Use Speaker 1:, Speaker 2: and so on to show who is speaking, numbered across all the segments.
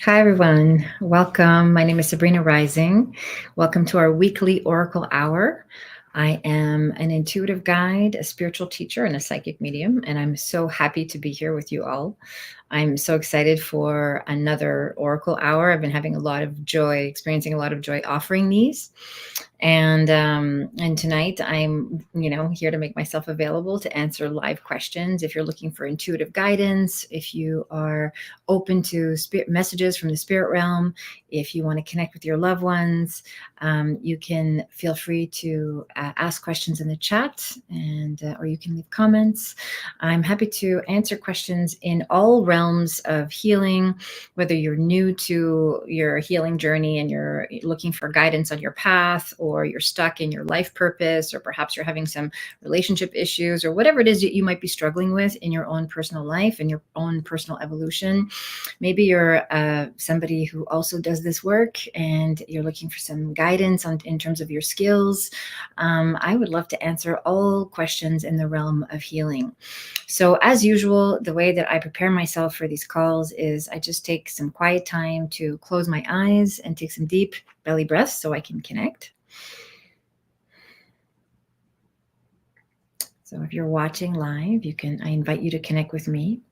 Speaker 1: Hi, everyone. Welcome. My name is Sabrina Rising. Welcome to our weekly Oracle Hour. I am an intuitive guide, a spiritual teacher, and a psychic medium, and I'm so happy to be here with you all. I'm so excited for another Oracle Hour. I've been having a lot of joy, experiencing a lot of joy offering these. And tonight I'm here to make myself available to answer live questions. If you're looking for intuitive guidance, if you are open to spirit messages from the spirit realm, if you want to connect with your loved ones, you can feel free to ask questions in the chat, and or you can leave comments. I'm happy to answer questions in all realms of healing, whether you're new to your healing journey and you're looking for guidance on your path, or you're stuck in your life purpose, or perhaps you're having some relationship issues, or whatever it is that you might be struggling with in your own personal life and your own personal evolution. Maybe you're somebody who also does this work and you're looking for some guidance in terms of your skills. I would love to answer all questions in the realm of healing. So, as usual, the way that I prepare myself for these calls is I just take some quiet time to close my eyes and take some deep belly breaths so I can connect. So, if you're watching live, I invite you to connect with me.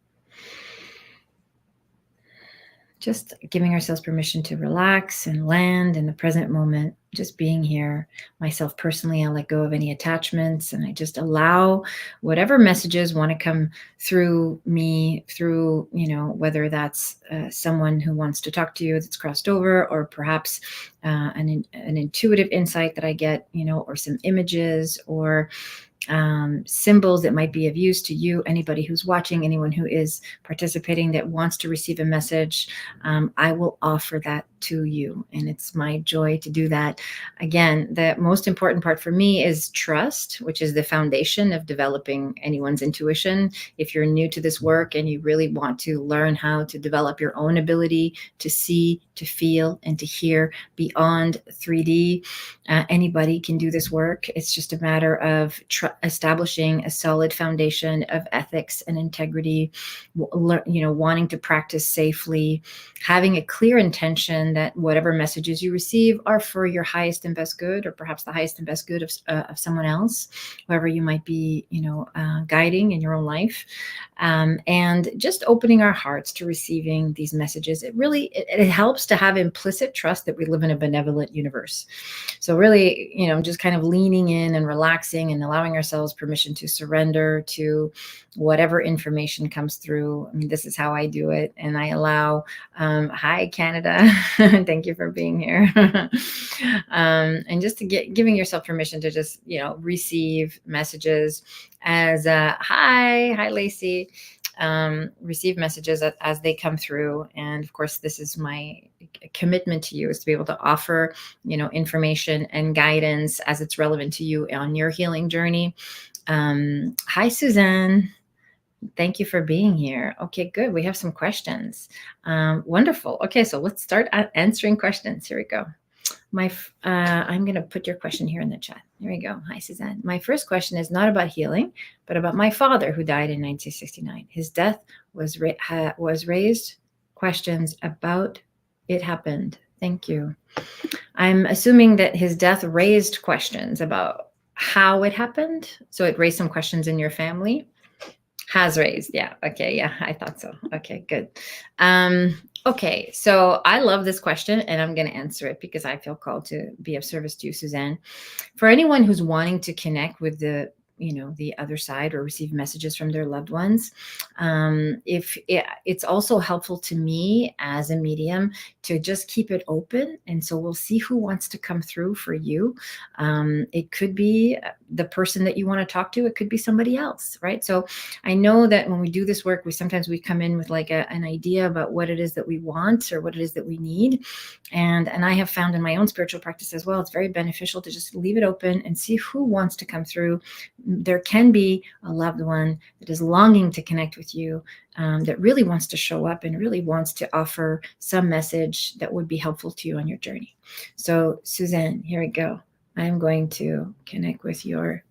Speaker 1: Just giving ourselves permission to relax and land in the present moment, just being here. Myself personally, I let go of any attachments and I just allow whatever messages want to come through me, through, whether that's someone who wants to talk to you that's crossed over, or perhaps an intuitive insight that I get, or some images, or symbols that might be of use to you, anybody who's watching, anyone who is participating that wants to receive a message. I will offer that to you, and it's my joy to do that. Again, the most important part for me is trust, which is the foundation of developing anyone's intuition. If you're new to this work and you really want to learn how to develop your own ability to see, to feel, and to hear beyond 3D, anybody can do this work. It's just a matter of establishing a solid foundation of ethics and integrity, wanting to practice safely, having a clear intention that whatever messages you receive are for your highest and best good, or perhaps the highest and best good of someone else, whoever you might be, guiding in your own life. And just opening our hearts to receiving these messages. It helps to have implicit trust that we live in a benevolent universe. So really, just kind of leaning in and relaxing and allowing ourselves permission to surrender to whatever information comes through. I mean, this is how I do it. And I allow, hi, Canada. Thank you for being here. And just to giving yourself permission to just, receive messages as hi, Lacey. Receive messages as they come through. And of course, this is my commitment to you, is to be able to offer, information and guidance as it's relevant to you on your healing journey. Hi, Suzanne. Thank you for being here. Okay, good. We have some questions. Wonderful. Okay, so let's start answering questions. Here we go. I'm going to put your question here in the chat. There we go. Hi, Suzanne. My first question is not about healing, but about my father who died in 1969. His death was raised questions about it happened. Thank you. I'm assuming that his death raised questions about how it happened. So it raised some questions in your family. Has raised. Yeah. Okay. Yeah, I thought so. Okay, good. Okay, so I love this question and I'm going to answer it because I feel called to be of service to you, Suzanne. For anyone who's wanting to connect with the other side or receive messages from their loved ones, it's also helpful to me as a medium to just keep it open. And so we'll see who wants to come through for you. It could be the person that you want to talk to. It could be somebody else, right? So I know that when we do this work, we sometimes come in with like an idea about what it is that we want or what it is that we need. And I have found in my own spiritual practice as well, it's very beneficial to just leave it open and see who wants to come through. There can be a loved one that is longing to connect with you, that really wants to show up and really wants to offer some message that would be helpful to you on your journey. So Suzanne, here we go. I'm going to connect with your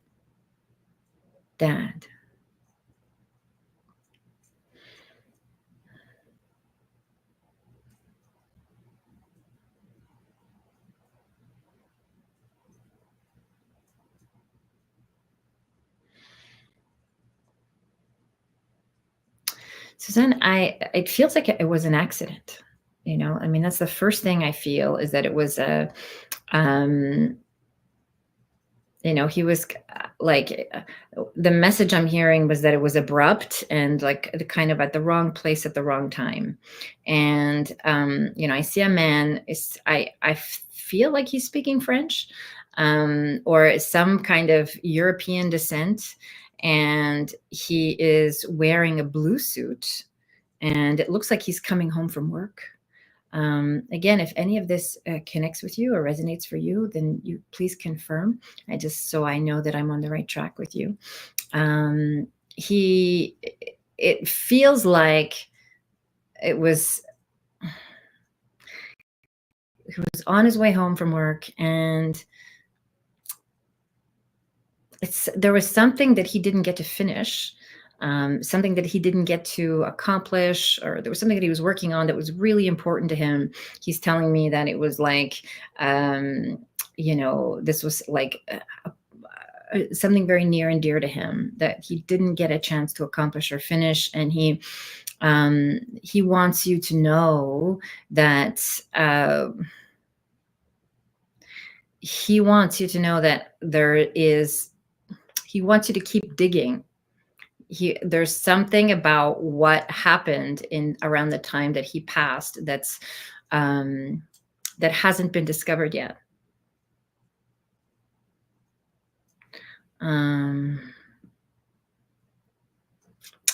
Speaker 1: dad. Suzanne, it feels like it was an accident. You know, I mean, that's the first thing I feel, is that it was a, you know, he was like, the message I'm hearing was that it was abrupt and like the kind of at the wrong place at the wrong time. And, you know, I see a man, I feel like he's speaking French, or some kind of European descent. And he is wearing a blue suit, and it looks like he's coming home from work. Again, if any of this connects with you or resonates for you, then you please confirm. So I know that I'm on the right track with you. It feels like he was on his way home from work, and there was something that he didn't get to finish. Something that he didn't get to accomplish, or there was something that he was working on that was really important to him. He's telling me that it was like, you know, this was like something very near and dear to him that he didn't get a chance to accomplish or finish. And he wants you to know that, he wants you to know that he wants you to keep digging. There's something about what happened around the time that he passed that's that hasn't been discovered yet.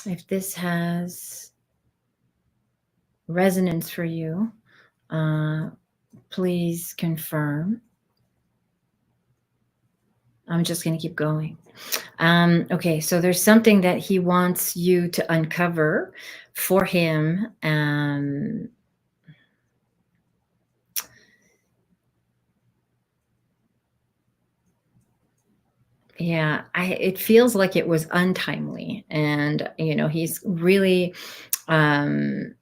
Speaker 1: If this has resonance for you, please confirm. I'm just going to keep going. Okay, so there's something that he wants you to uncover for him. Yeah, it feels like it was untimely, and you know, he's really kind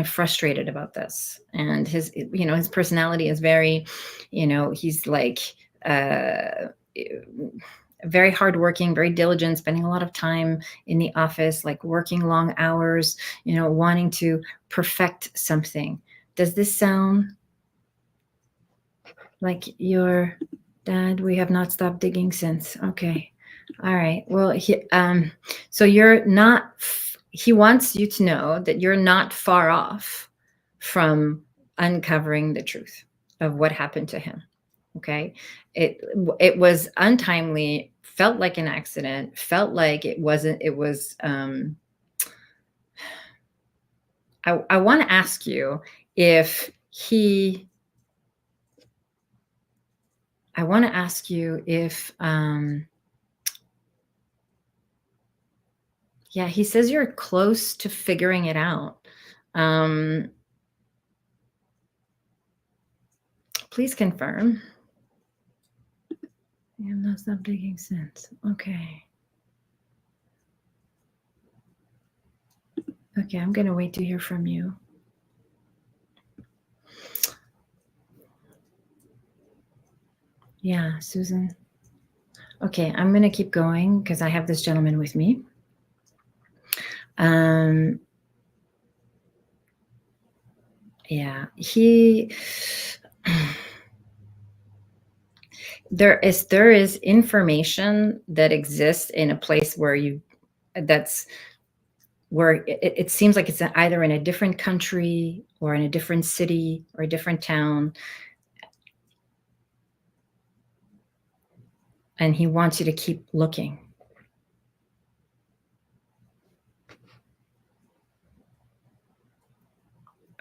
Speaker 1: of frustrated about this. And his personality is very, he's like very hardworking, very diligent, spending a lot of time in the office, like working long hours, wanting to perfect something. Does this sound like your dad? We have not stopped digging since. Okay. All right. Well, so you're not, he wants you to know that you're not far off from uncovering the truth of what happened to him. Okay. It was untimely, felt like an accident, felt like it wasn't, it was, I want to ask you if I want to ask you if, yeah, he says you're close to figuring it out. Please confirm. Yeah, that's not making sense. Okay. Okay, I'm going to wait to hear from you. Yeah, Susan. Okay, I'm going to keep going because I have this gentleman with me. Yeah, there is information that exists in a place where it seems like it's either in a different country or in a different city or a different town. And he wants you to keep looking.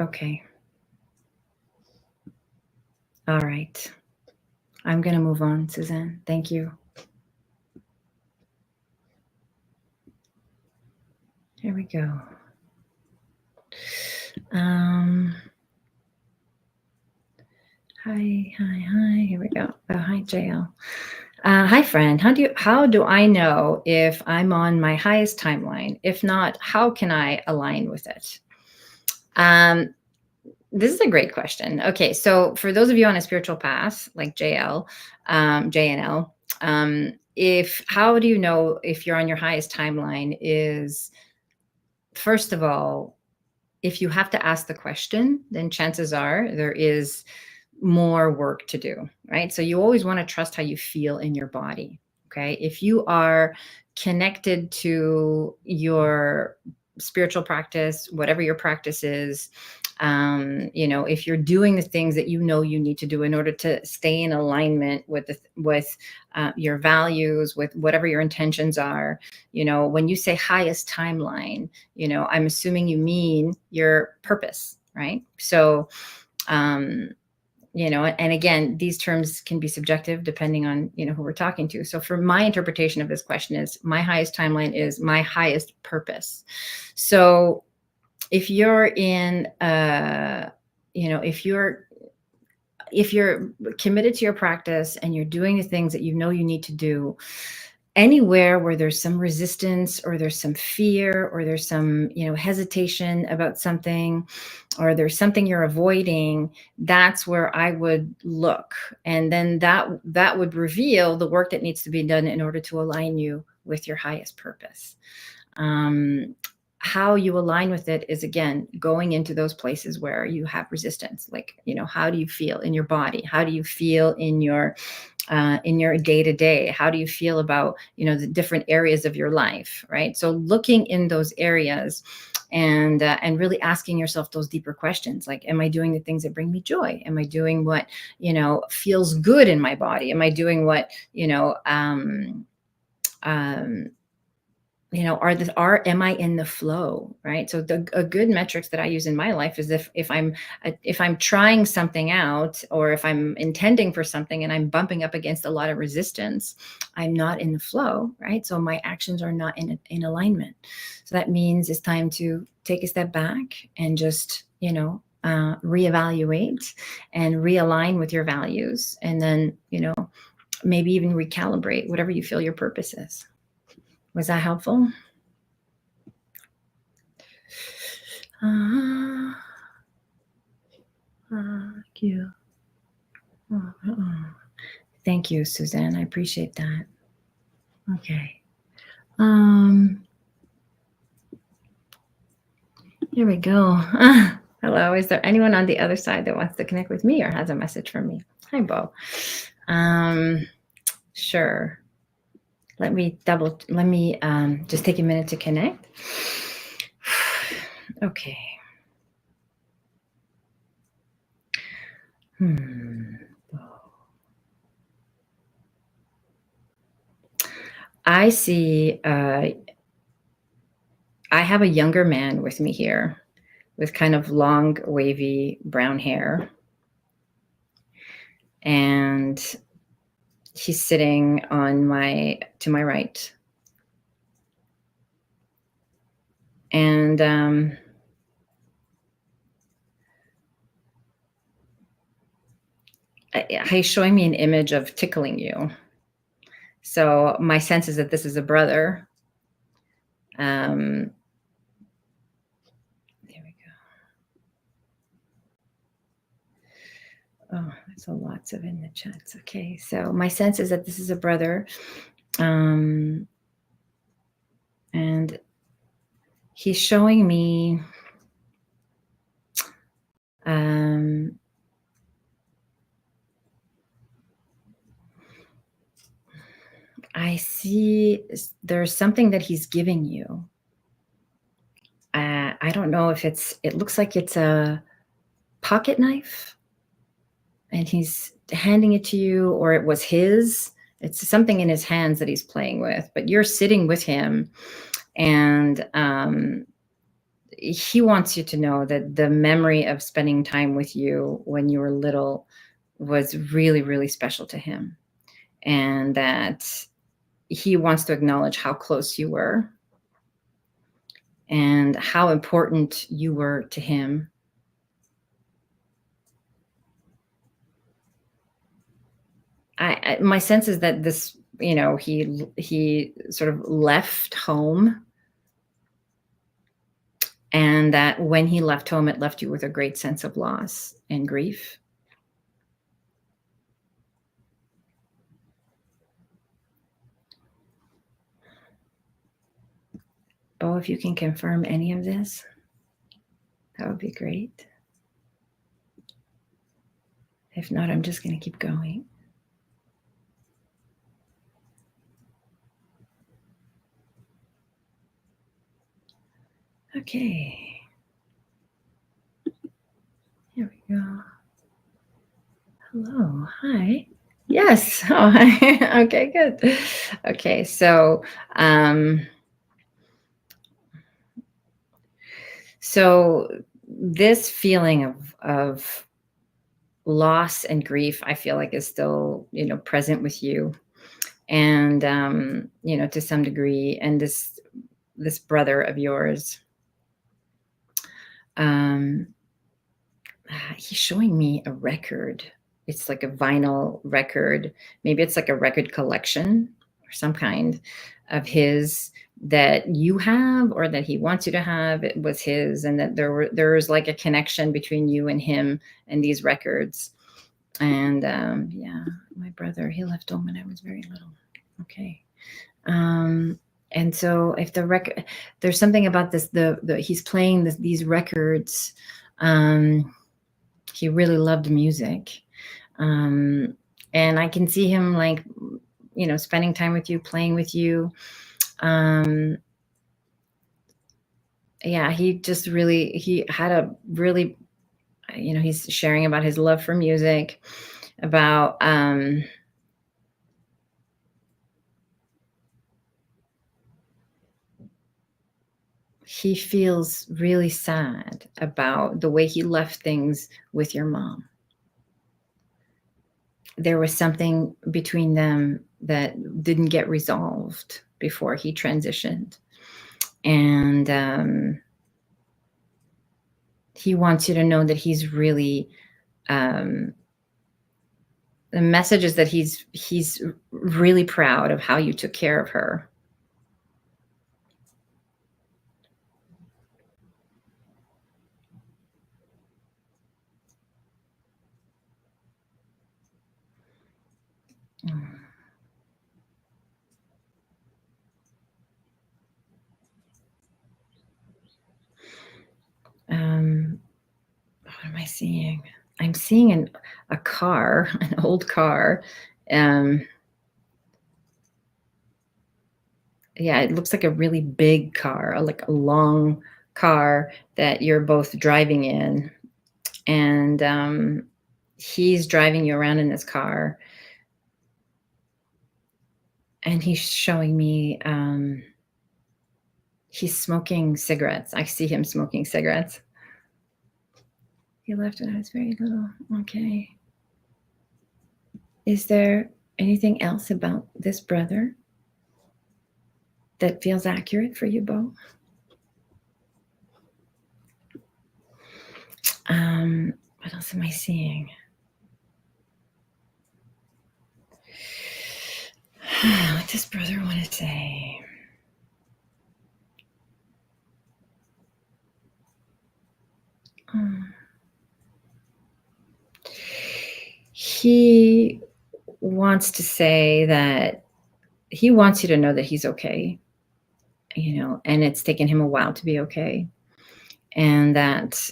Speaker 1: Okay. All right. I'm going to move on, Suzanne. Thank you. Here we go. Hi. Here we go. Oh, hi, JL. Hi, friend. How do I know if I'm on my highest timeline? If not, how can I align with it? This is a great question. Okay, so for those of you on a spiritual path, like JL, JNL, how do you know if you're on your highest timeline is, first of all, if you have to ask the question, then chances are there is more work to do, right? So you always want to trust how you feel in your body. Okay. If you are connected to your spiritual practice, whatever your practice is, if you're doing the things that you know you need to do in order to stay in alignment with your values, with whatever your intentions are, when you say highest timeline, I'm assuming you mean your purpose, right? So, and again, these terms can be subjective depending on, who we're talking to. So for my interpretation of this question is, my highest timeline is my highest purpose. So if you're in, if you're committed to your practice and you're doing the things that you know you need to do, anywhere where there's some resistance or there's some fear or there's some, hesitation about something, or there's something you're avoiding, that's where I would look. And then that would reveal the work that needs to be done in order to align you with your highest purpose. How you align with it is, again, going into those places where you have resistance. Like, how do you feel in your body? How do you feel in your day-to-day? How do you feel about, the different areas of your life, right? So looking in those areas and really asking yourself those deeper questions, like, am I doing the things that bring me joy? Am I doing what, feels good in my body? Am I doing what, am I in the flow, right? So a good metrics that I use in my life is if I'm trying something out, or if I'm intending for something and I'm bumping up against a lot of resistance, I'm not in the flow, right? So my actions are not in alignment. So that means it's time to take a step back and just, reevaluate and realign with your values. And then, maybe even recalibrate whatever you feel your purpose is. Was that helpful? Thank you. Thank you, Suzanne. I appreciate that. Okay. Here we go. Hello. Is there anyone on the other side that wants to connect with me or has a message for me? Hi, Bo. Sure. Let me just take a minute to connect. Okay. I see, I have a younger man with me here with kind of long, wavy brown hair. And he's sitting to my right. And he's showing me an image of tickling you. So my sense is that this is a brother. There we go. Oh, there's lots of in the chats. Okay, so my sense is that this is a brother. And he's showing me I see there's something that he's giving you. I don't know if it looks like it's a pocket knife and he's handing it to you, or it was his. It's something in his hands that he's playing with, but you're sitting with him, and he wants you to know that the memory of spending time with you when you were little was really, really special to him, and that he wants to acknowledge how close you were and how important you were to him. My sense is that this, he sort of left home, and that when he left home, it left you with a great sense of loss and grief. Bo, if you can confirm any of this, that would be great. If not, I'm just going to keep going. Okay. Here we go. Hello. Hi. Yes. Oh, hi. Okay, good. Okay, so this feeling of loss and grief, I feel like is still, present with you, and to some degree, and this brother of yours, he's showing me a record. It's like a vinyl record. Maybe it's like a record collection or some kind of his that you have, or that he wants you to have. It was his, and that there was like a connection between you and him and these records. And yeah, my brother, he left home when I was very little. Okay. And so if the record, there's something about this, he's playing these records. He really loved music. And I can see him like, spending time with you, playing with you. Yeah, he had a really, he's sharing about his love for music, about, he feels really sad about the way he left things with your mom. There was something between them that didn't get resolved before he transitioned. And he wants you to know that he's really, the message is that he's really proud of how you took care of her. What am I seeing? I'm seeing a car, an old car. Yeah, it looks like a really big car, like a long car that you're both driving in. And he's driving you around in this car. And he's showing me, he's smoking cigarettes. I see him smoking cigarettes. He left when I was very little. Okay. Is there anything else about this brother that feels accurate for you both? What else am I seeing? What does brother want to say? He wants to say that he wants you to know that he's okay, and it's taken him a while to be okay. And that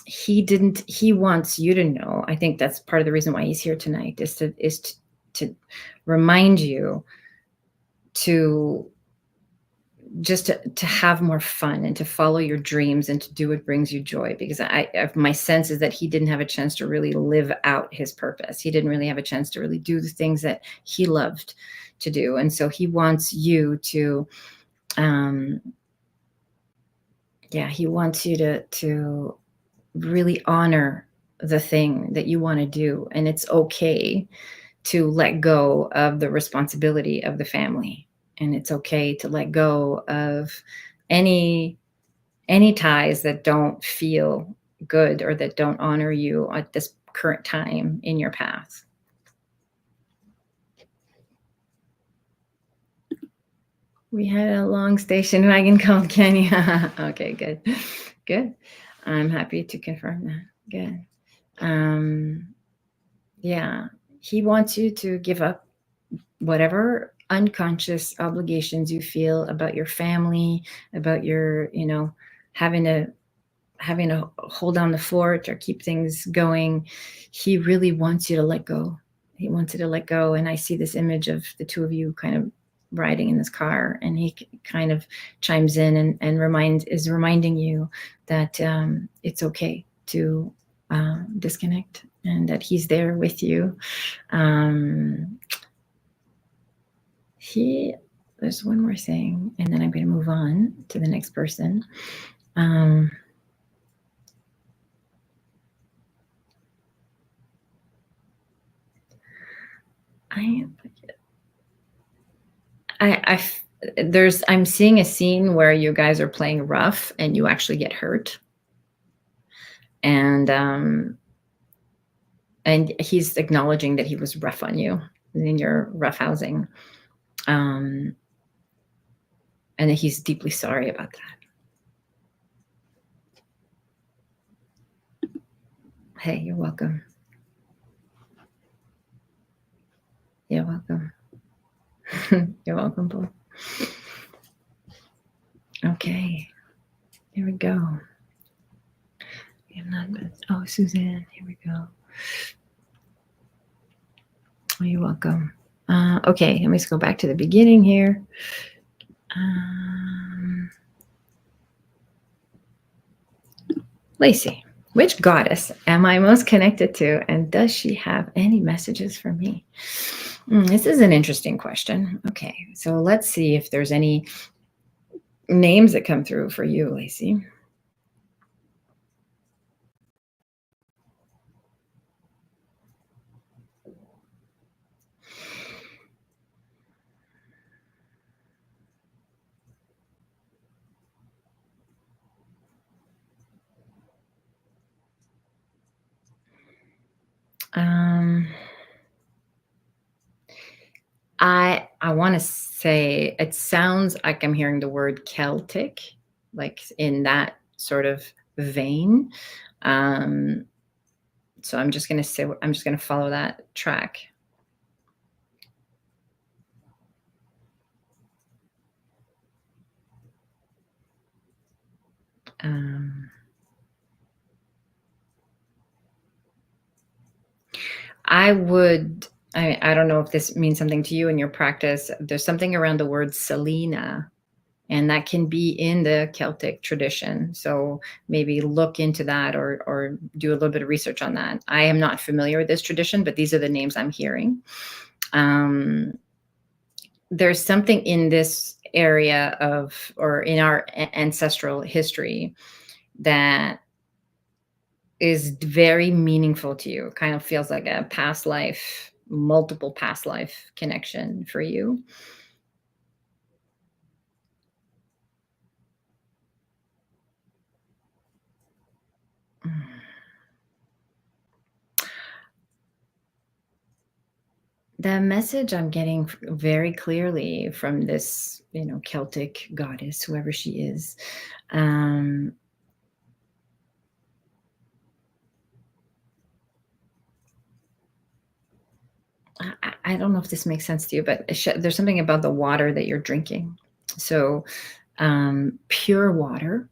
Speaker 1: he wants you to know, I think that's part of the reason why he's here tonight, is to remind you to just to have more fun and to follow your dreams and to do what brings you joy. Because my sense is that he didn't have a chance to really live out his purpose. He didn't really have a chance to really do the things that he loved to do. And so he wants you to, he wants you to really honor the thing that you want to do. And it's okay to let go of the responsibility of the family. And it's okay to let go of any ties that don't feel good or that don't honor you at this current time in your path. We had a long station wagon called Kenya. Okay, good. Good. I'm happy to confirm that. Good. Yeah, he wants you to give up whatever unconscious obligations you feel about your family, about your, having to hold down the fort or keep things going. He really wants you to let go. He wants you to let go. And I see this image of the two of you kind of riding in this car, and he kind of chimes in and is reminding you that it's okay to disconnect, and that he's there with you. There's one more thing, and then I'm going to move on to the next person. I'm seeing a scene where you guys are playing rough and you actually get hurt. And he's acknowledging that he was rough on you in your rough housing. And that he's deeply sorry about that. Hey, you're welcome. You're welcome. You're welcome, Paul. Okay, here we go. Oh, Suzanne, here we go. Oh, you're welcome. Okay, let me just go back to the beginning here. Lacey, which goddess am I most connected to, and does she have any messages for me? This is an interesting question. Okay, so let's see if there's any names that come through for you, Lacey. I want to say it sounds like I'm hearing the word Celtic, like in that sort of vein. So I'm just going to follow that track. I don't know if this means something to you in your practice. There's something around the word Selena, and that can be in the Celtic tradition. So maybe look into that or do a little bit of research on that. I am not familiar with this tradition, but these are the names I'm hearing. There's something in this area or in our ancestral history that is very meaningful to you. It kind of feels like a past life, multiple past life connection for you. The message I'm getting very clearly from this, Celtic goddess, whoever she is, I don't know if this makes sense to you, but there's something about the water that you're drinking. So pure water,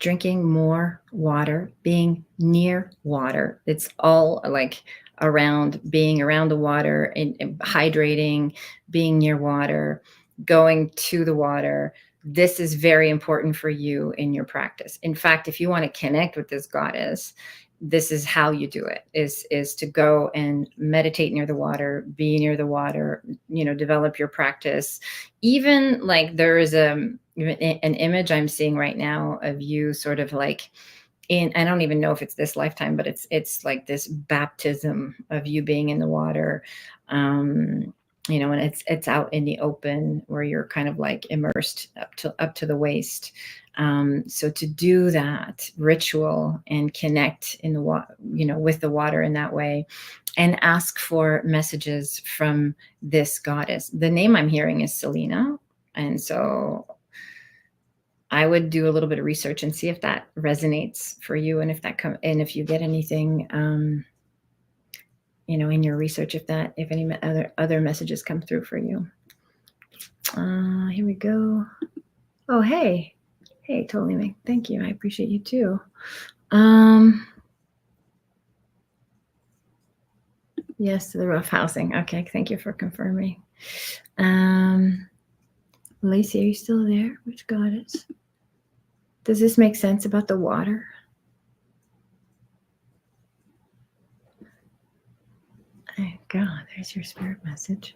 Speaker 1: drinking more water, being near water. It's all like being around the water and hydrating, being near water, going to the water. This is very important for you in your practice. In fact, if you want to connect with this goddess, this is how you do it, is to go and meditate near the water, be near the water, develop your practice. Even like there is an image I'm seeing right now of you sort of like I don't even know if it's this lifetime, but it's like this baptism of you being in the water. And it's out in the open where you're kind of like immersed up to the waist. So to do that ritual and connect in the water, with the water in that way, and ask for messages from this goddess. The name I'm hearing is Selena. And so I would do a little bit of research and see if that resonates for you, and if you get anything in your research if any other messages come through for you. Here we go. Oh, hey, totally. Thank you. I appreciate you too. Yes, to the rough housing. Okay, thank you for confirming. Lacey, are you still there? Which goddess? Does this make sense about the water? Oh, God, there's your spirit message.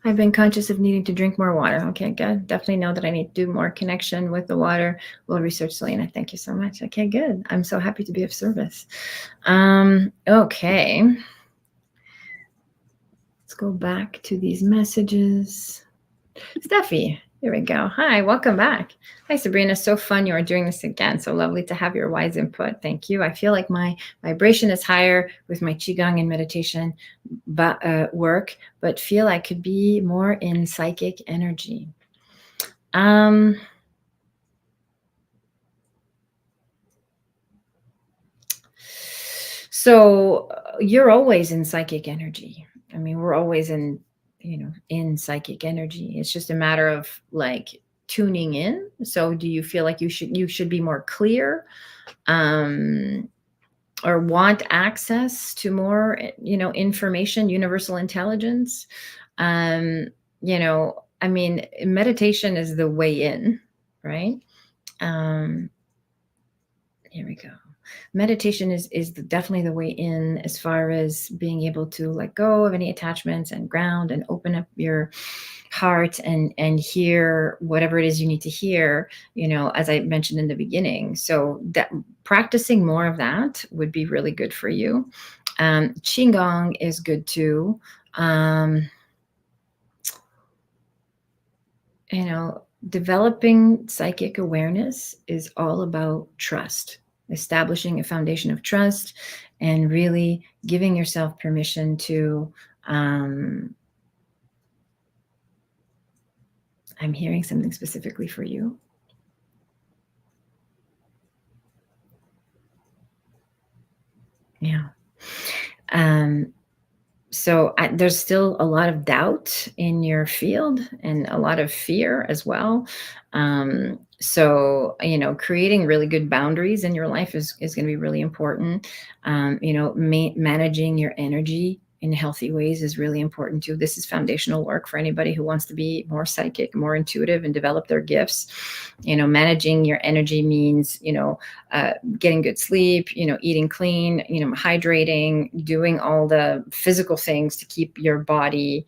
Speaker 1: I've been conscious of needing to drink more water. Okay, good. Definitely know that I need to do more connection with the water. We'll research, Selena. Thank you so much. Okay, good. I'm so happy to be of service. Okay. Let's go back to these messages. Steffi, here we go. Hi, welcome back. Hi, Sabrina. So fun you are doing this again. So lovely to have your wise input. Thank you. I feel like my vibration is higher with my Qigong and meditation work, but feel I could be more in psychic energy. So you're always in psychic energy. I mean, we're always in psychic energy. It's just a matter of like tuning in. So do you feel like you should be more clear, or want access to more, information, universal intelligence? I mean, meditation is the way in, right? Here we go. Meditation is definitely the way in, as far as being able to let go of any attachments and ground and open up your heart and hear whatever it is you need to hear, as I mentioned in the beginning. So that practicing more of that would be really good for you. Qigong is good too. Developing psychic awareness is all about trust, establishing a foundation of trust, and really giving yourself permission to, I'm hearing something specifically for you. Yeah. So there's still a lot of doubt in your field and a lot of fear as well. So, creating really good boundaries in your life is going to be really important. Managing your energy in healthy ways is really important too. This is foundational work for anybody who wants to be more psychic, more intuitive, and develop their gifts. Managing your energy means, getting good sleep, eating clean, hydrating, doing all the physical things to keep your body,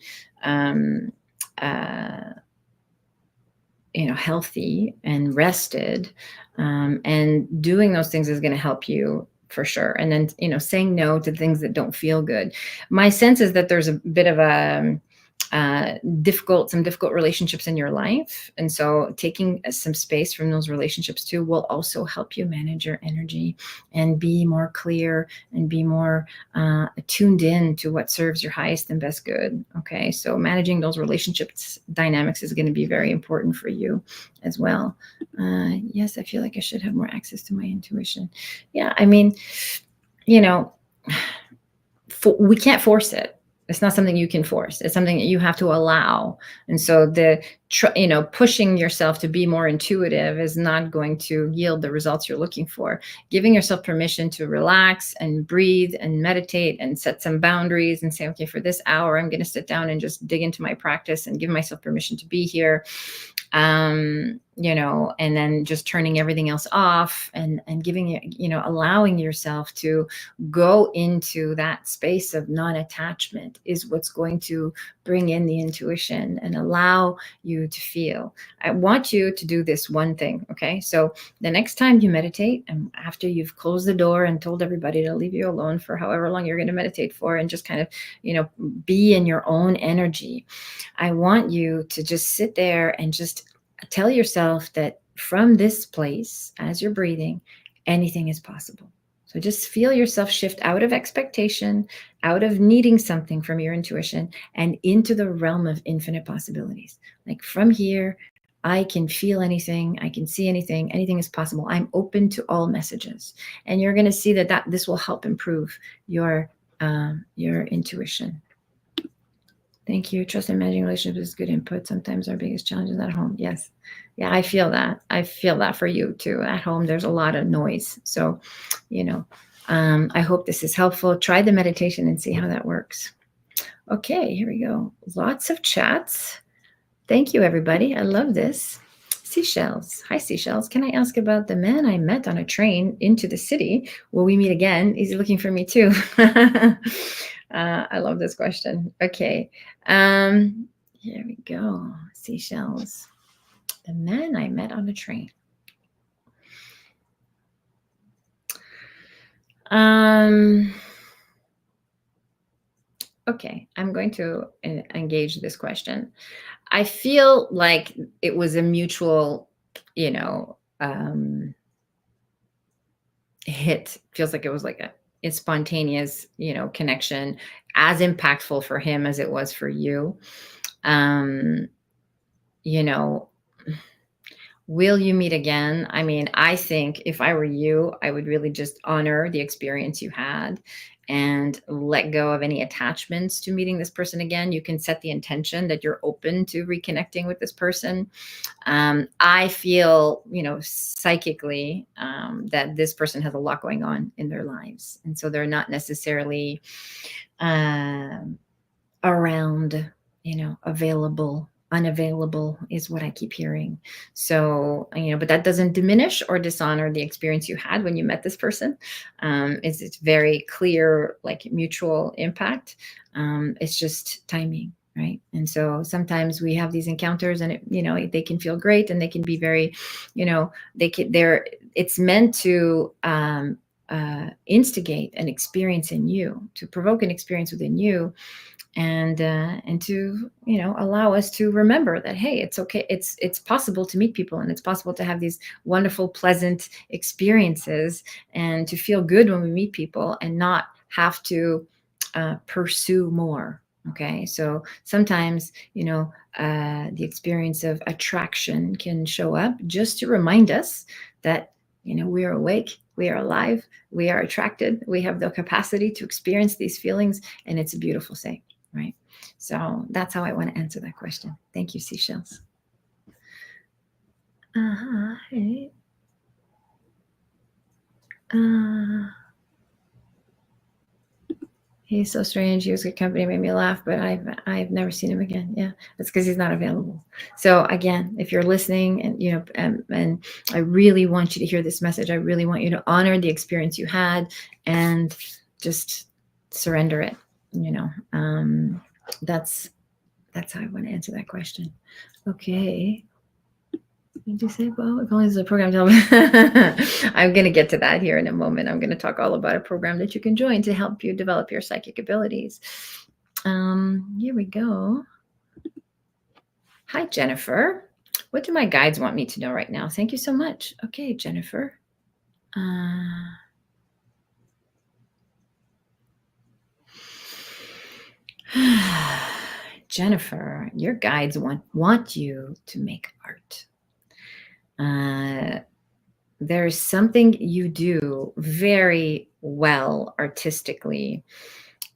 Speaker 1: healthy and rested. And doing those things is going to help you for sure. And then, saying no to things that don't feel good. My sense is that there's a bit of some difficult relationships in your life. And so taking some space from those relationships too will also help you manage your energy and be more clear and be more tuned in to what serves your highest and best good. Okay. So managing those relationships dynamics is going to be very important for you as well. Yes, I feel like I should have more access to my intuition. Yeah. I mean, we can't force it. It's not something you can force. It's something that you have to allow. And so pushing yourself to be more intuitive is not going to yield the results you're looking for. Giving yourself permission to relax and breathe and meditate and set some boundaries and say, okay, for this hour, I'm going to sit down and just dig into my practice and give myself permission to be here. And then just turning everything else off and giving it, allowing yourself to go into that space of non-attachment is what's going to bring in the intuition and allow you to feel. I want you to do this one thing. Okay. So the next time you meditate, and after you've closed the door and told everybody to leave you alone for however long you're going to meditate for, and just kind of, be in your own energy, I want you to just sit there and just tell yourself that from this place, as you're breathing, anything is possible. So just feel yourself shift out of expectation, out of needing something from your intuition, and into the realm of infinite possibilities. Like from here, I can feel anything. I can see anything. Anything is possible. I'm open to all messages. And you're going to see that this will help improve your intuition. Thank you. Trust and managing relationships is good input. Sometimes our biggest challenge is at home. Yes. Yeah, I feel that. I feel that for you too. At home, there's a lot of noise. So, I hope this is helpful. Try the meditation and see how that works. Okay, here we go. Lots of chats. Thank you, everybody. I love this. Seashells. Hi, Seashells. Can I ask about the man I met on a train into the city? Will we meet again? Is he looking for me too? I love this question. Okay. Here we go. Seashells. The man I met on a train. Okay, I'm going to engage this question. I feel like it was a mutual, hit. Feels like it was like a spontaneous, connection, as impactful for him as it was for you. Will you meet again? I mean, I think if I were you, I would really just honor the experience you had and let go of any attachments to meeting this person again. You can set the intention that you're open to reconnecting with this person. I feel, psychically, that this person has a lot going on in their lives. And so they're not necessarily around, available. Unavailable is what I keep hearing. So, but that doesn't diminish or dishonor the experience you had when you met this person. It's very clear, like mutual impact. It's just timing, right? And so sometimes we have these encounters and they can feel great and they can be very, it's meant to instigate an experience in you, to provoke an experience within you, and to allow us to remember that, hey, it's okay, it's possible to meet people, and it's possible to have these wonderful, pleasant experiences, and to feel good when we meet people and not have to pursue more. Okay, so sometimes the experience of attraction can show up just to remind us that we are awake, we are alive, we are attracted, we have the capacity to experience these feelings, and it's a beautiful thing. Right. So that's how I want to answer that question. Thank you, Seashells. Hey. He's so strange. He was good company, made me laugh, but I've never seen him again. Yeah, that's because he's not available. So again, if you're listening, and and I really want you to hear this message. I really want you to honor the experience you had and just surrender it. That's how I want to answer that question. Okay. Did you say, well, if only there's a program to help? I'm going to get to that here in a moment. I'm going to talk all about a program that you can join to help you develop your psychic abilities. Here we go. Hi, Jennifer. What do my guides want me to know right now? Thank you so much. Okay, Jennifer. Jennifer, your guides want you to make art. There's something you do very well artistically,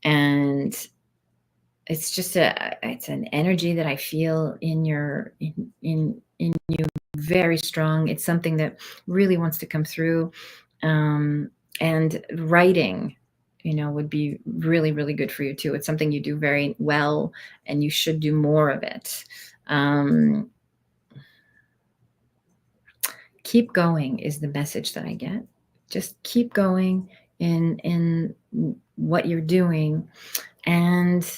Speaker 1: and it's just it's an energy that I feel in you very strong. It's something that really wants to come through, and writing would be really, really good for you too. It's something you do very well, and you should do more of it. Keep going is the message that I get. Just keep going in what you're doing, and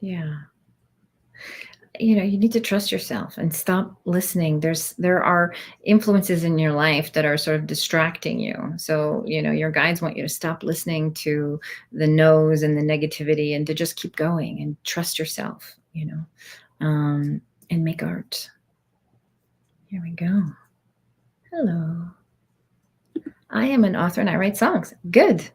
Speaker 1: yeah. you need to trust yourself and stop listening. There are influences in your life that are sort of distracting you. So, your guides want you to stop listening to the no's and the negativity and to just keep going and trust yourself, and make art. Here we go. Hello. I am an author and I write songs. Good.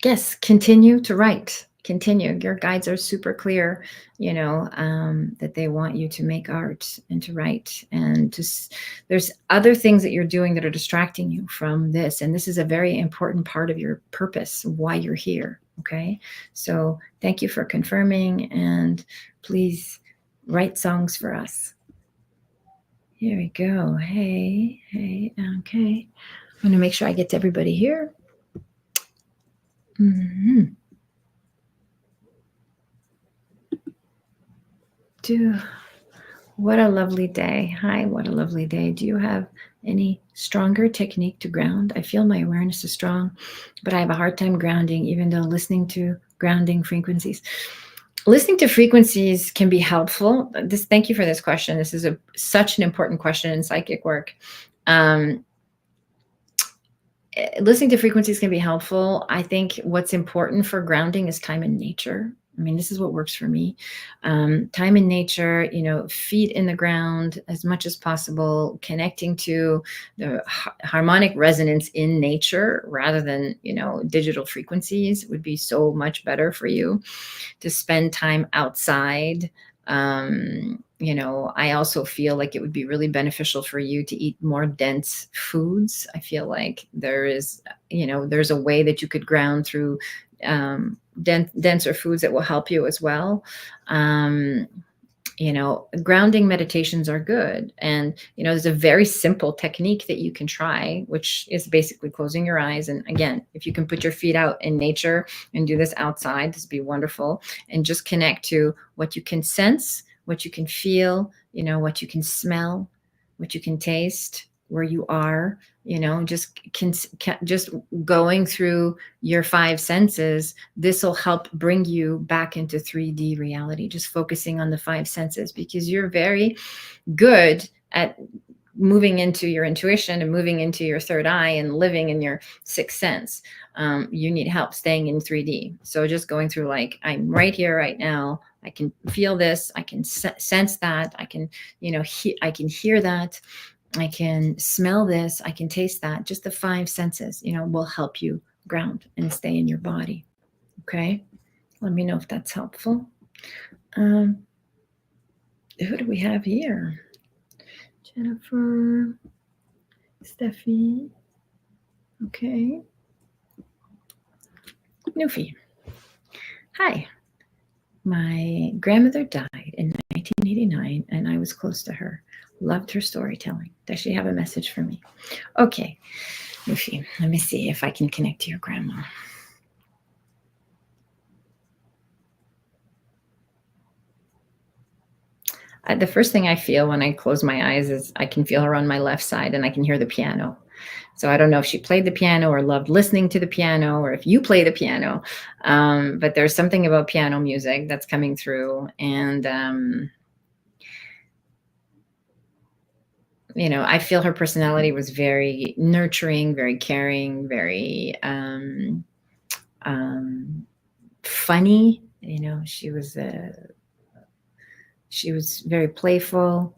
Speaker 1: Yes, continue to write. Continue. Your guides are super clear, that they want you to make art and to write. And just there's other things that you're doing that are distracting you from this. And this is a very important part of your purpose, why you're here. Okay. So thank you for confirming, and please write songs for us. Here we go. Hey. Okay. I'm going to make sure I get to everybody here. Mm-hmm. What a lovely day. Hi, what a lovely day. Do you have any stronger technique to ground? I feel my awareness is strong, but I have a hard time grounding, even though listening to grounding frequencies. Listening to frequencies can be helpful. Thank you for this question. This is such an important question in psychic work. Listening to frequencies can be helpful. I think what's important for grounding is time in nature. I mean, this is what works for me. Time in nature, feet in the ground as much as possible, connecting to the harmonic resonance in nature rather than, digital frequencies would be so much better for you. To spend time outside. I also feel like it would be really beneficial for you to eat more dense foods. I feel like there's a way that you could ground through denser foods that will help you as well. Grounding meditations are good. And, there's a very simple technique that you can try, which is basically closing your eyes. And again, if you can put your feet out in nature and do this outside, this would be wonderful. And just connect to what you can sense, what you can feel, what you can smell, what you can taste, where you are, just going through your 5 senses. This will help bring you back into 3D reality, just focusing on the 5 senses, because you're very good at moving into your intuition and moving into your third eye and living in your 6th sense. You need help staying in 3D. So just going through, like, I'm right here right now. I can feel this. I can sense that. I can, I can hear that. I can smell this. I can taste that. Just the 5 senses, will help you ground and stay in your body. Okay. Let me know if that's helpful. Who do we have here? Jennifer, Steffi. Okay. Newfie. Hi. My grandmother died in 1989, and I was close to her. Loved her storytelling. Does she have a message for me? Okay, Newfie, let me see if I can connect to your grandma. The first thing I feel when I close my eyes is I can feel her on my left side, and I can hear the piano. So I don't know if she played the piano or loved listening to the piano, or if you play the piano, but there's something about piano music that's coming through. And, I feel her personality was very nurturing, very caring, very funny. She was very playful.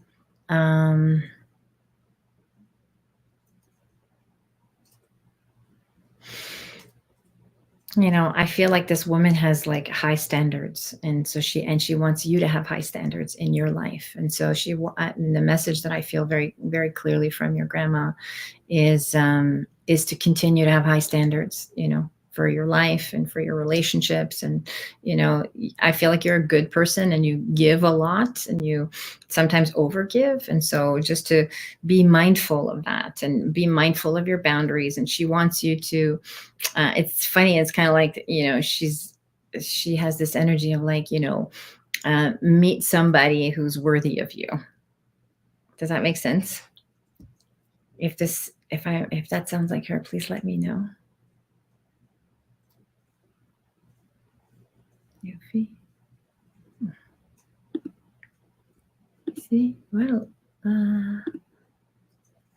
Speaker 1: I feel like this woman has like high standards, and so she wants you to have high standards in your life. And so and the message that I feel very, very clearly from your grandma is to continue to have high standards, for your life and for your relationships. And, I feel like you're a good person and you give a lot and you sometimes overgive. And so just to be mindful of that and be mindful of your boundaries. And she wants you to, it's funny. It's kind of like, she has this energy of like, meet somebody who's worthy of you. Does that make sense? If that sounds like her, please let me know. See, well,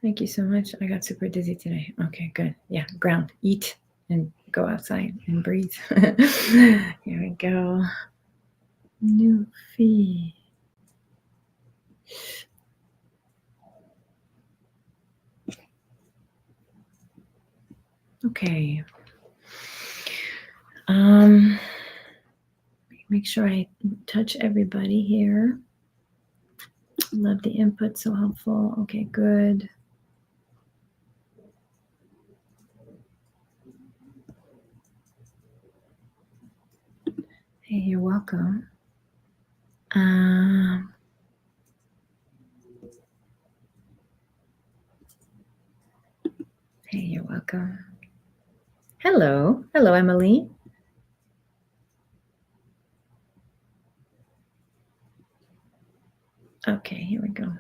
Speaker 1: thank you so much. I got super dizzy today. Okay, good. Yeah, ground, eat, and go outside and breathe. Here we go. New fee. Okay. Make sure I touch everybody here. Love the input, so helpful. Okay, good. Hey, you're welcome. Hey, you're welcome. Hello. Hello, Emily. Okay, here we go.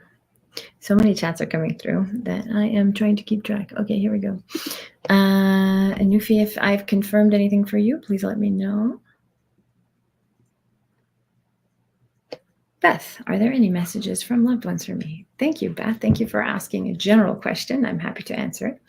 Speaker 1: So many chats are coming through that I am trying to keep track. Okay, here we go. Anufi, if I've confirmed anything for you, please let me know. Beth, are there any messages from loved ones for me? Thank you, Beth. Thank you for asking a general question. I'm happy to answer it.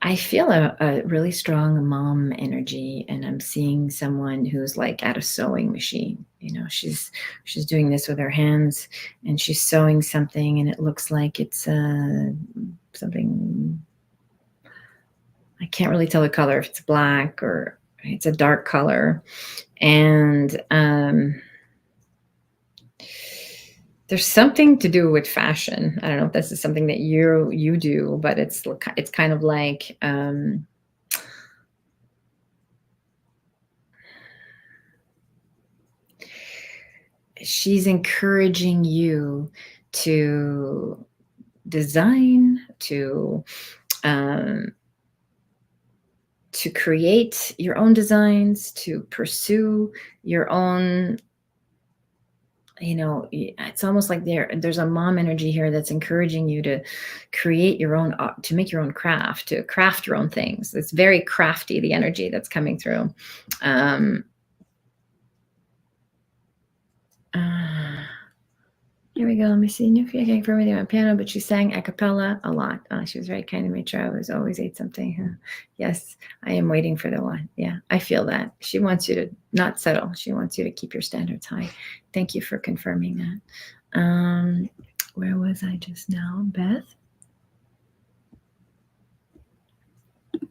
Speaker 1: I feel a really strong mom energy, and I'm seeing someone who's like at a sewing machine. You know, she's doing this with her hands, and she's sewing something, and it looks like it's something. I can't really tell the color, if it's black or it's a dark color, and there's something to do with fashion. I don't know if this is something that you do, but it's kind of like she's encouraging you to design, to create your own designs, to pursue your own. You know, it's almost like there's a mom energy here that's encouraging you to create your own, to make your own craft, to craft your own things. It's very crafty, the energy that's coming through. Here we go. Let me see. Nufia came for me on piano, but she sang a cappella a lot. She was very kind to made sure I was always ate something. Yes, I am waiting for the one. Yeah, I feel that. She wants you to not settle. She wants you to keep your standards high. Thank you for confirming that. Where was I just now? Beth?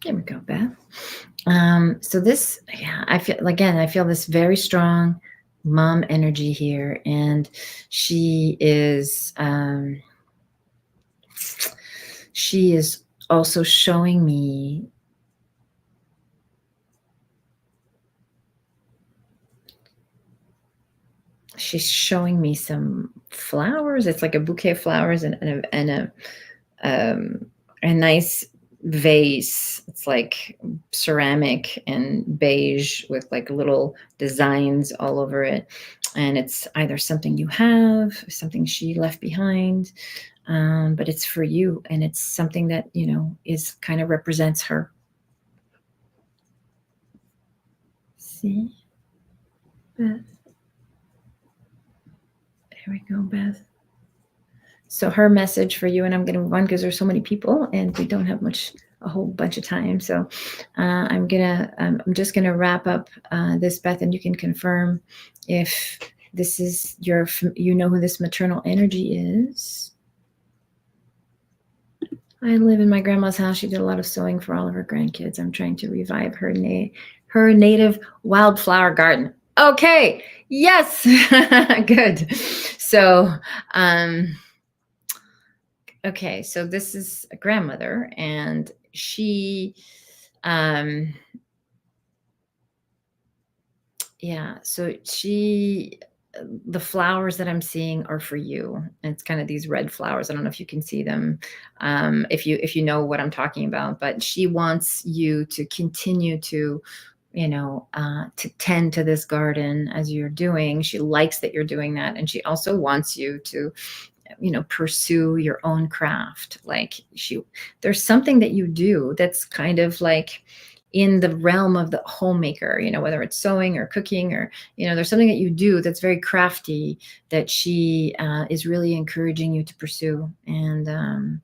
Speaker 1: There we go, Beth. So this, yeah, I feel this very strong mom energy here, and she is also showing me some flowers. It's like a bouquet of flowers and a nice vase. It's like ceramic and beige with like little designs all over it, and it's either something you have, something she left behind, but it's for you, and it's something that, you know, is kind of represents her. See, Beth. There we go, Beth. So her message for you, and I'm going to move on because there's so many people and we don't have a whole bunch of time. So I'm just gonna wrap up this, Beth, and you can confirm if this is you know who this maternal energy is. I live in my grandma's house. She did a lot of sewing for all of her grandkids. I'm trying to revive her native wildflower garden. Okay, yes, good. So okay, so this is a grandmother, and she, yeah, so the flowers that I'm seeing are for you. And it's kind of these red flowers. I don't know if you can see them, if you know what I'm talking about, but she wants you to continue to, you know, to tend to this garden as you're doing. She likes that you're doing that. And she also wants you to pursue your own craft. Like there's something that you do that's kind of like in the realm of the homemaker, whether it's sewing or cooking, or, there's something that you do that's very crafty that she is really encouraging you to pursue. And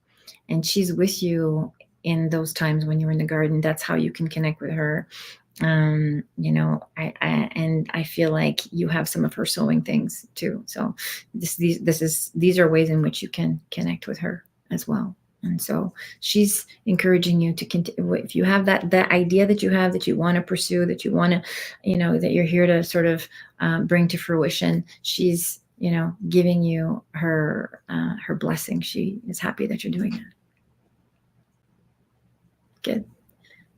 Speaker 1: she's with you in those times when you're in the garden. That's how you can connect with her. I feel like you have some of her sewing things too. So these are ways in which you can connect with her as well. And so she's encouraging you to continue. If you have that idea that you have, that you want to pursue, that you want to, that you're here to sort of bring to fruition, she's, giving you her blessing. She is happy that you're doing it. Good.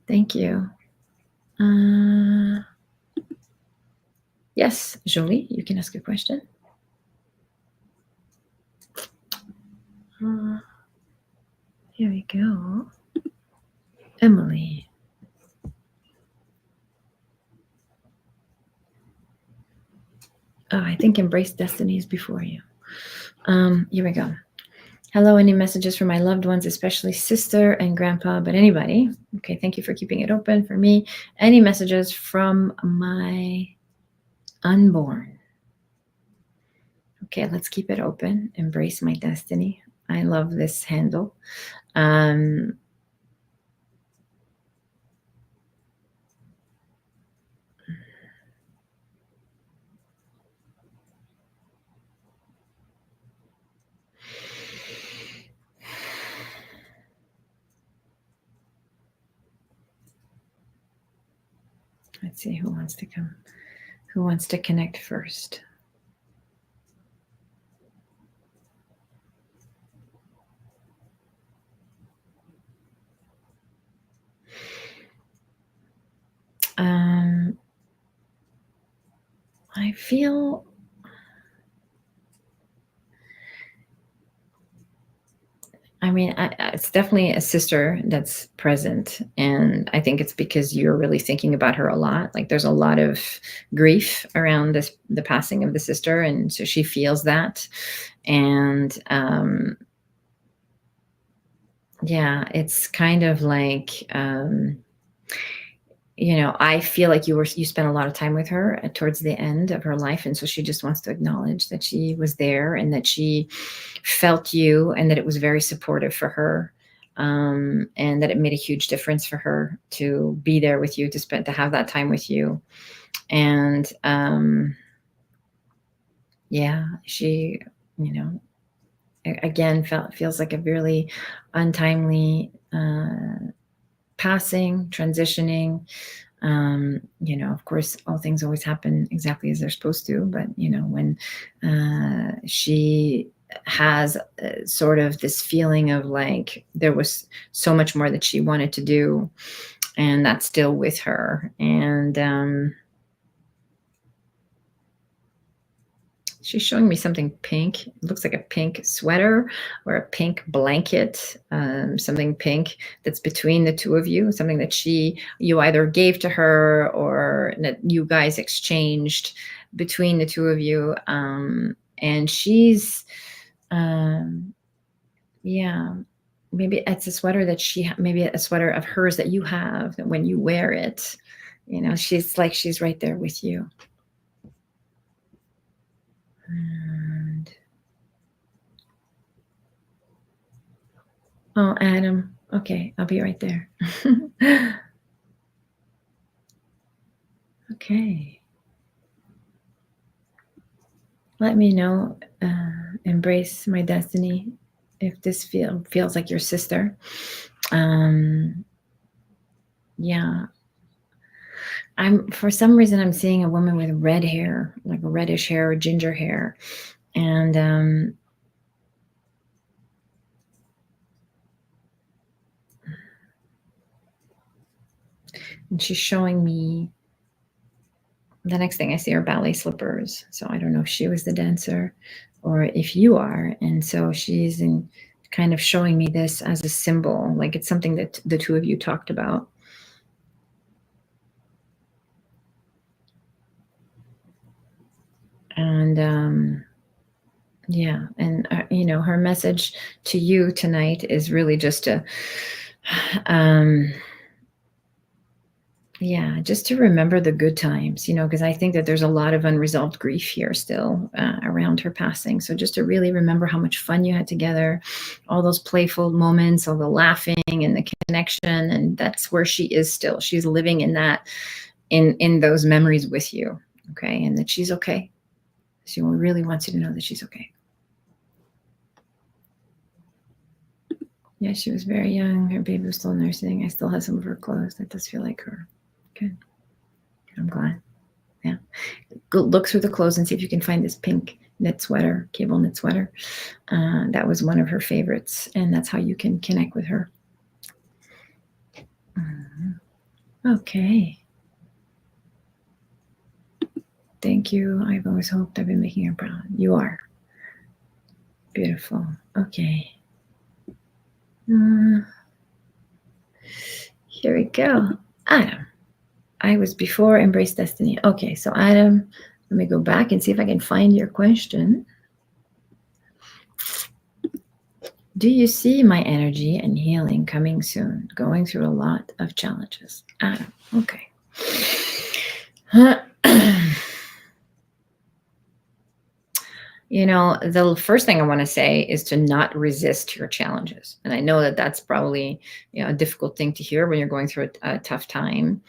Speaker 1: Thank you. Yes, Jolie, you can ask a question. Here we go. Emily. Oh, I think embrace destiny is before you. Here we go. Hello, any messages for my loved ones, especially sister and grandpa, but anybody? Okay, thank you for keeping it open for me. Any messages from my unborn? Okay, let's keep it open. Embrace my destiny. I love this handle. Let's see who wants to come. Who wants to connect first? I feel it's definitely a sister that's present. And I think it's because you're really thinking about her a lot. Like there's a lot of grief around the passing of the sister. And so she feels that. And yeah, it's kind of like, I feel like you spent a lot of time with her towards the end of her life. And so she just wants to acknowledge that she was there and that she felt you and that it was very supportive for her. And that it made a huge difference for her to be there with you, to have that time with you. And yeah, she, again, feels like a really untimely passing, transitioning. Of course, all things always happen exactly as they're supposed to. But, when she has sort of this feeling of like there was so much more that she wanted to do, and that's still with her. And she's showing me something pink. It looks like a pink sweater or a pink blanket, something pink that's between the two of you, something that you either gave to her or that you guys exchanged between the two of you. And she's, yeah, maybe it's a sweater that maybe a sweater of hers that you have, that when you wear it, she's right there with you. And oh, Adam. Okay, I'll be right there. Okay. Let me know. Embrace my destiny. If this feels like your sister. Yeah. For some reason, I'm seeing a woman with red hair, like reddish hair or ginger hair. And she's showing me, the next thing I see are ballet slippers. So I don't know if she was the dancer or if you are. And so she's kind of showing me this as a symbol, like it's something that the two of you talked about. And Yeah. And, her message to you tonight is really just to, just to remember the good times, because I think that there's a lot of unresolved grief here still around her passing. So just to really remember how much fun you had together, all those playful moments, all the laughing and the connection. And that's where she is still. She's living in that, in those memories with you. Okay. And that she's okay. She really wants you to know that she's okay. Yeah, she was very young. Her baby was still nursing. I still have some of her clothes. That does feel like her. Good. I'm glad. Yeah. Go look through the clothes and see if you can find this pink knit sweater, cable knit sweater. That was one of her favorites, and that's how you can connect with her. Okay. Thank you. I've always hoped I've been making her proud. You are. Beautiful. Okay. Here we go. Adam. I was before Embrace Destiny. Okay, so Adam, let me go back and see if I can find your question. Do you see my energy and healing coming soon? Going through a lot of challenges. Adam, okay. The first thing I want to say is to not resist your challenges. And I know that that's probably a difficult thing to hear when you're going through a tough time.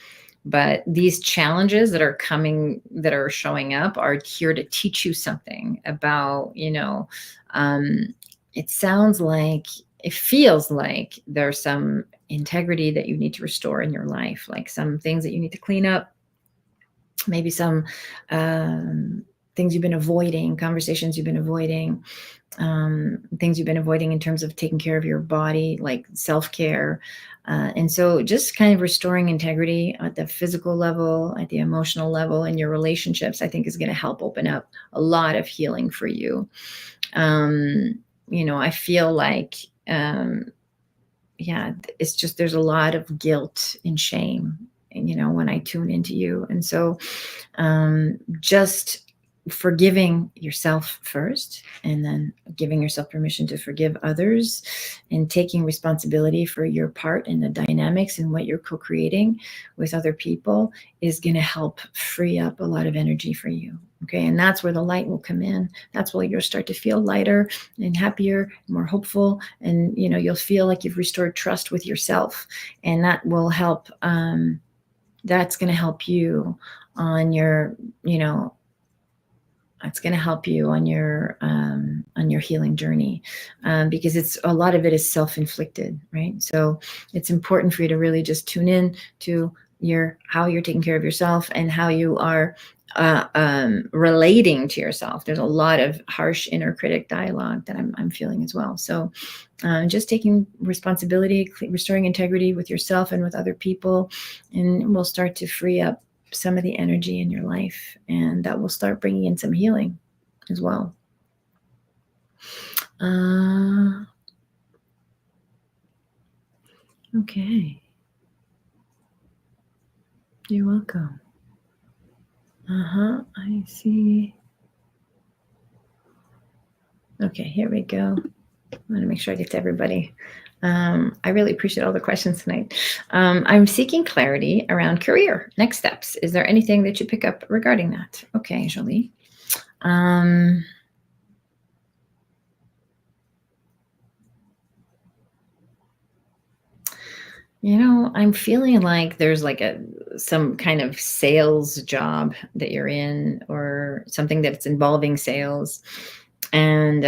Speaker 1: But these challenges that are coming, that are showing up, are here to teach you something about, it sounds like, it feels like there's some integrity that you need to restore in your life, like some things that you need to clean up, maybe some things you've been avoiding, conversations you've been avoiding, things you've been avoiding in terms of taking care of your body, like self-care. And so just kind of restoring integrity at the physical level, at the emotional level, in your relationships, I think is going to help open up a lot of healing for you. I feel like, it's just, there's a lot of guilt and shame, when I tune into you. And so just forgiving yourself first, and then giving yourself permission to forgive others, and taking responsibility for your part in the dynamics and what you're co-creating with other people is going to help free up a lot of energy for you. Okay. And that's where the light will come in. That's where you'll start to feel lighter and happier, more hopeful. And, you'll feel like you've restored trust with yourself, and that will help. That's going to help you on your, it's going to help you on your healing journey, because it's, a lot of it is self-inflicted, right? So it's important for you to really just tune in to how you're taking care of yourself, and how you are relating to yourself. There's a lot of harsh inner critic dialogue that I'm feeling as well. So just taking responsibility, restoring integrity with yourself and with other people, and we'll start to free up some of the energy in your life, and that will start bringing in some healing as well. Okay. You're welcome. I see. Okay, here we go. I want to make sure I get to everybody. I really appreciate all the questions tonight. I'm seeking clarity around career, next steps. Is there anything that you pick up regarding that? Okay, Jolie. I'm feeling like there's like some kind of sales job that you're in, or something that's involving sales. And,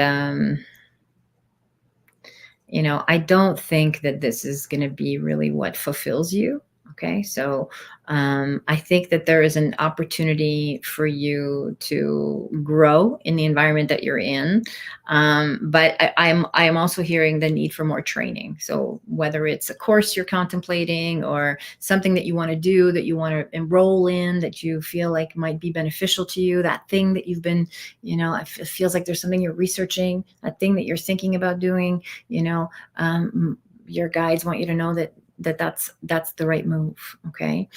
Speaker 1: I don't think that this is going to be really what fulfills you. Okay. So I think that there is an opportunity for you to grow in the environment that you're in. But I'm also hearing the need for more training. So whether it's a course you're contemplating, or something that you want to do, that you want to enroll in, that you feel like might be beneficial to you, that thing that you've been, it feels like there's something you're researching, that thing that you're thinking about doing, your guides want you to know that's the right move. Okay.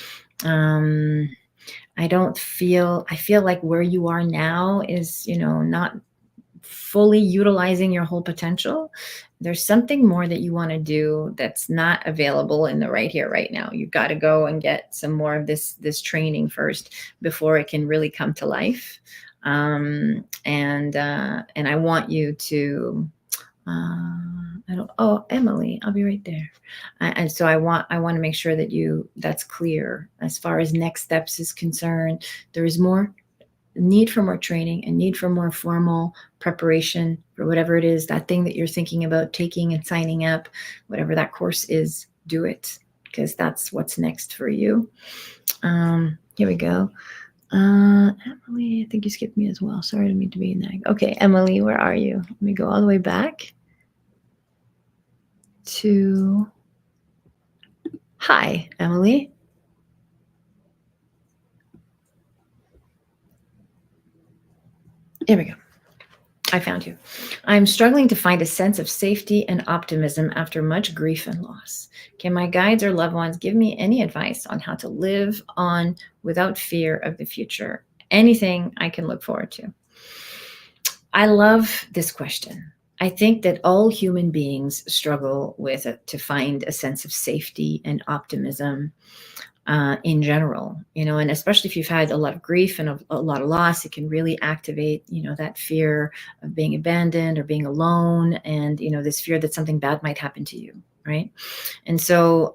Speaker 1: I feel like where you are now is, not fully utilizing your whole potential, there's something more that you want to do that's not available in the right here, right now. You've got to go and get some more of this training first before it can really come to life. And I want you to, oh, Emily, I'll be right there. And so I want to make sure that that's clear as far as next steps is concerned. There is more need for more training and need for more formal preparation for whatever it is, that thing that you're thinking about taking and signing up, whatever that course is, do it, because that's what's next for you. Here we go. Emily, I think you skipped me as well. Sorry, I didn't mean to be nag. Okay, Emily, where are you? Let me go all the way back to, hi, Emily. There we go. I found you. I'm struggling to find a sense of safety and optimism after much grief and loss. Can my guides or loved ones give me any advice on how to live on without fear of the future? Anything I can look forward to? I love this question. I think that all human beings struggle with to find a sense of safety and optimism in general, and especially if you've had a lot of grief and a lot of loss, it can really activate, that fear of being abandoned or being alone, and, this fear that something bad might happen to you, right? And so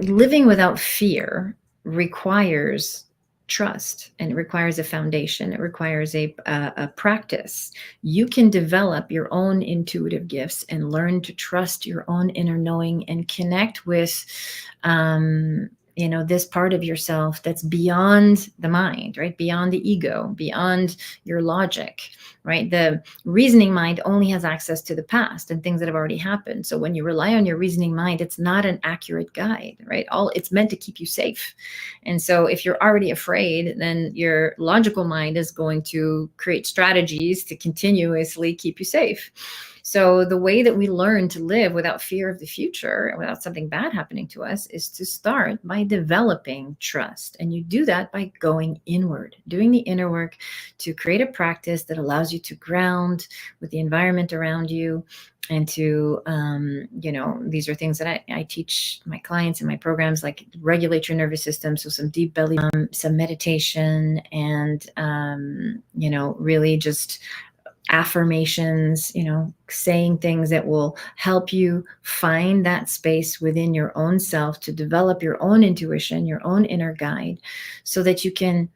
Speaker 1: living without fear requires trust, and it requires a foundation. It requires a practice. You can develop your own intuitive gifts and learn to trust your own inner knowing and connect with this part of yourself that's beyond the mind, right? Beyond the ego, beyond your logic, right? The reasoning mind only has access to the past and things that have already happened. So when you rely on your reasoning mind, it's not an accurate guide, right? It's meant to keep you safe. And so if you're already afraid, then your logical mind is going to create strategies to continuously keep you safe. So the way that we learn to live without fear of the future, without something bad happening to us, is to start by developing trust. And you do that by going inward, doing the inner work to create a practice that allows you to ground with the environment around you. And to, these are things that I teach my clients in my programs, like regulate your nervous system. So some deep belly, some meditation, and, really just affirmations, saying things that will help you find that space within your own self to develop your own intuition, your own inner guide, so that you can,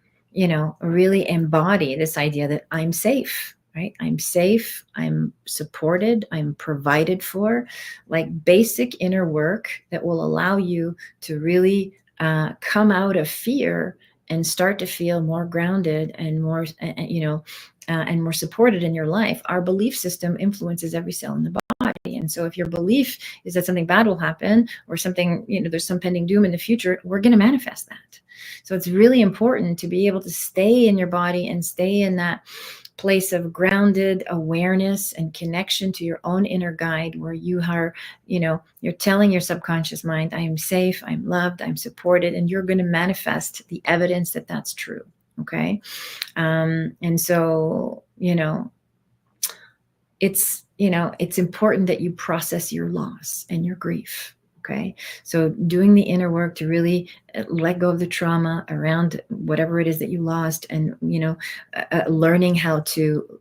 Speaker 1: really embody this idea that I'm safe, right? I'm safe, I'm supported, I'm provided for, like basic inner work that will allow you to really come out of fear and start to feel more grounded and more, and more supported in your life. Our belief system influences every cell in the body. And so if your belief is that something bad will happen, or something, there's some pending doom in the future, we're going to manifest that. So it's really important to be able to stay in your body and stay in that place of grounded awareness and connection to your own inner guide, where you are, you're telling your subconscious mind, I am safe, I'm loved, I'm supported, and you're going to manifest the evidence that that's true. Okay. And so, it's important that you process your loss and your grief. Okay. So doing the inner work to really let go of the trauma around whatever it is that you lost, and, learning how to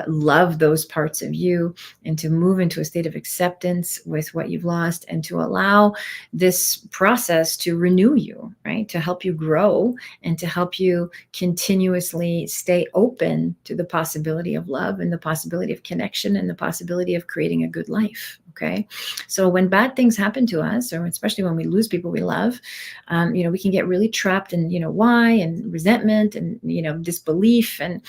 Speaker 1: love those parts of you, and to move into a state of acceptance with what you've lost, and to allow this process to renew you, right? To help you grow and to help you continuously stay open to the possibility of love and the possibility of connection and the possibility of creating a good life. Okay. So when bad things happen to us, or especially when we lose people we love, we can get really trapped in, why, and resentment, and, disbelief, and,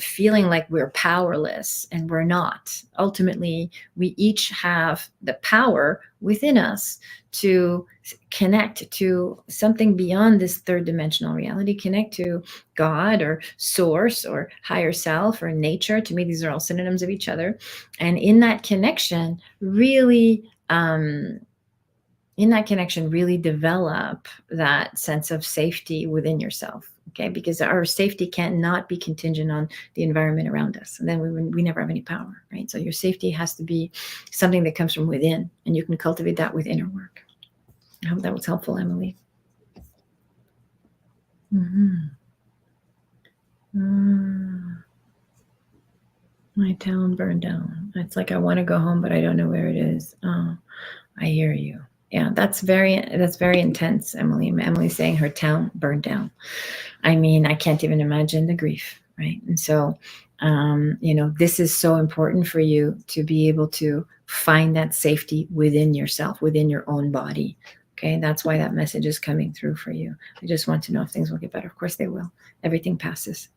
Speaker 1: feeling like we're powerless, and we're not. Ultimately, we each have the power within us to connect to something beyond this third dimensional reality, connect to God or source or higher self or nature. To me, these are all synonyms of each other. And in that connection, really, really develop that sense of safety within yourself. Okay, because our safety cannot be contingent on the environment around us, and then we never have any power, right? So your safety has to be something that comes from within, and you can cultivate that with inner work. I hope that was helpful, Emily. My town burned down. It's like I want to go home, but I don't know where it is. Oh, I hear you. Yeah, that's very intense, Emily. Emily's saying her town burned down. I mean, I can't even imagine the grief, right? And so, this is so important for you to be able to find that safety within yourself, within your own body. Okay, that's why that message is coming through for you. I just want to know if things will get better. Of course they will. Everything passes.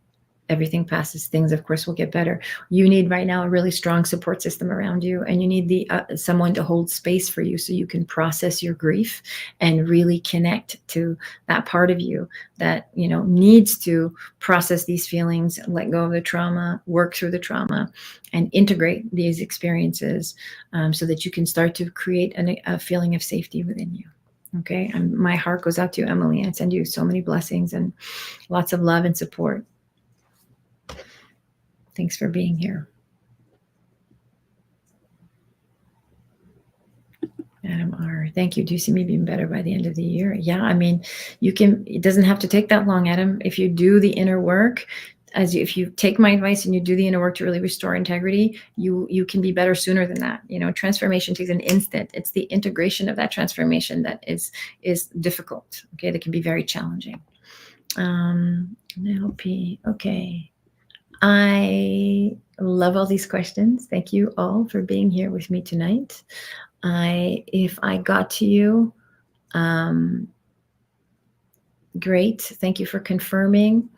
Speaker 1: Everything passes. Things, of course, will get better. You need right now a really strong support system around you, and you need the someone to hold space for you so you can process your grief and really connect to that part of you that needs to process these feelings, let go of the trauma, work through the trauma, and integrate these experiences, so that you can start to create a feeling of safety within you. Okay, my heart goes out to you, Emily. I send you so many blessings and lots of love and support. Thanks for being here. Adam R. Thank you. Do you see me being better by the end of the year? Yeah, I mean, it doesn't have to take that long, Adam. If you do the inner work, if you take my advice and you do the inner work to really restore integrity, you can be better sooner than that. Transformation takes an instant. It's the integration of that transformation that is difficult. Okay, that can be very challenging. LP. Okay. I love all these questions. Thank you all for being here with me tonight. If I got to you, great. Thank you for confirming.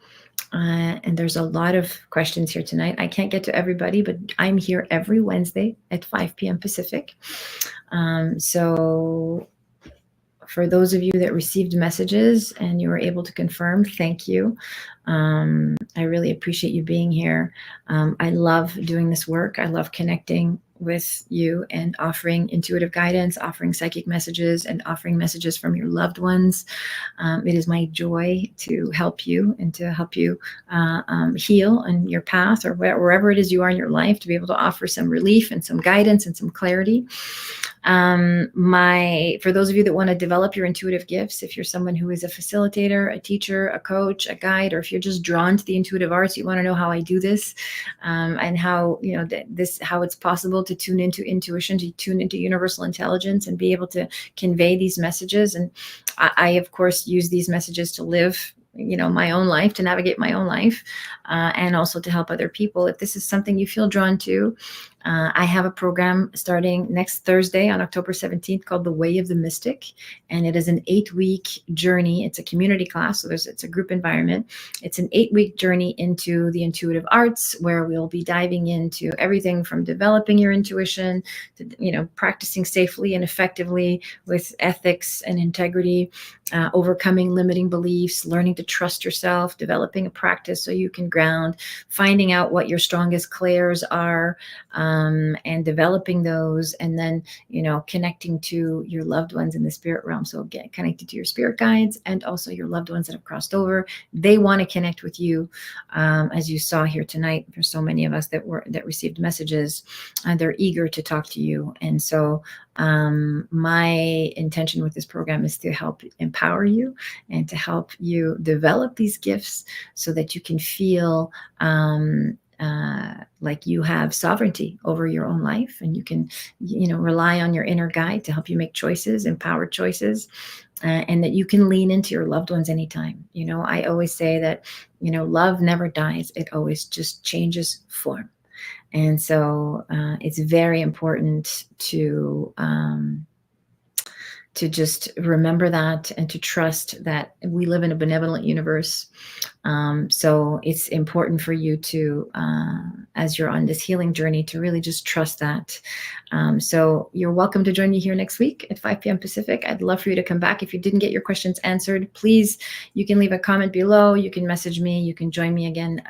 Speaker 1: And there's a lot of questions here tonight. I can't get to everybody, but I'm here every Wednesday at 5 p.m. Pacific. So for those of you that received messages and you were able to confirm, thank you. I really appreciate you being here. I love doing this work. I love connecting with you and offering intuitive guidance, offering psychic messages, and offering messages from your loved ones. It is my joy to help you and to help you heal on your path or wherever it is you are in your life, to be able to offer some relief and some guidance and some clarity. For those of you that want to develop your intuitive gifts, if you're someone who is a facilitator, a teacher, a coach, a guide, or if you're just drawn to the intuitive arts, you want to know how I do this, and how how it's possible to tune into intuition, to tune into universal intelligence, and be able to convey these messages. And I of course use these messages to live my own life, to navigate my own life, and also to help other people. If this is something you feel drawn to, I have a program starting next Thursday on October 17th called The Way of the Mystic. And it is an 8-week journey. It's a community class, so it's a group environment. It's an 8-week journey into the intuitive arts, where we'll be diving into everything from developing your intuition to, practicing safely and effectively with ethics and integrity, overcoming limiting beliefs, learning to trust yourself, developing a practice so you can ground, finding out what your strongest clairs are, and developing those, and then connecting to your loved ones in the spirit realm. So get connected to your spirit guides and also your loved ones that have crossed over. They want to connect with you, as you saw here tonight. There's so many of us that received messages, and they're eager to talk to you. And so my intention with this program is to help empower you and to help you develop these gifts so that you can feel like you have sovereignty over your own life, and you can rely on your inner guide to help you make choices, empowered choices, and that you can lean into your loved ones anytime. I always say that love never dies, it always just changes form. And so it's very important to just remember that, and to trust that we live in a benevolent universe. So it's important for you to, as you're on this healing journey, to really just trust that. So you're welcome to join me here next week at 5 p.m. Pacific. I'd love for you to come back. If you didn't get your questions answered, please, you can leave a comment below. You can message me. You can join me again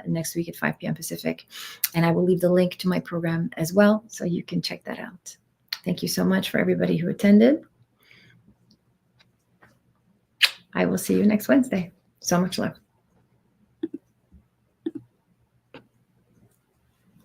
Speaker 1: next week at 5 p.m. Pacific. And I will leave the link to my program as well, so you can check that out. Thank you so much for everybody who attended. I will see you next Wednesday. So much love.